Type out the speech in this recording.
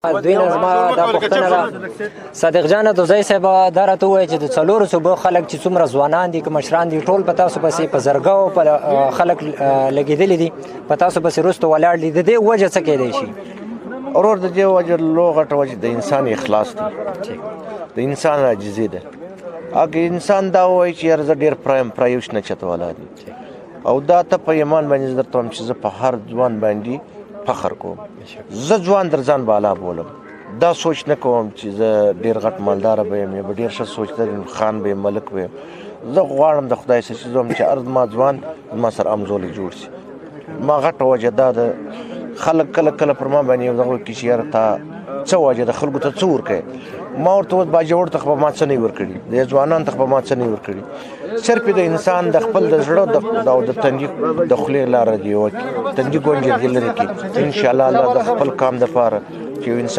دوی نه زما دا پوښتنه ده صادق جان دوزی صاحب دا راته ووایي چې د څلورو صوبو خلک چې څومره ځوانان دي که مشران دي ټول په تاسو پسې په زرګاو په خلک لګېدلي دي په تاسو پسې وروسته ولاړ دي د دې وجه څه کیدی شي؟ ورور د دې وجه لویه غټه وجه د انسان اخلاص دی د انسان عاجزي ده. اگه انسان دا وایي چې یاره زه ډېر پرایوش نه چته والا دي او دا ته په ایمان باندې زه درته وایم چې زه په هر ځوان باندې فخر کوم. زه ځوان در ځان بالا بولم، دا سوچ نه کوم چې زه ډېر غټ مالداره به یم یا به ډېر ښه سوچ لرم خان به یم ملک به یم. زه غواړم د خدای څخه چې زه چې هر ما ځوان زما سره همزولی جوړ شي. ما غټه وجه دا ده خلک کله کله پر ما باندې یو دغه وکړي چې یاره تا څه وجه د خلکو ته څه ورکوې. ما ورته وویل باجوړ ته خو به ما څه نه وي ورکړي، د ځوانانو ته خو به ما څه نه وي ورکړي. صرف د انسان د خپل د زړه او د تندي د خولې لاره دی تندي ګونجې دې لرې کړي انشاءالله الله د خپل کام دپاره چې یو انسان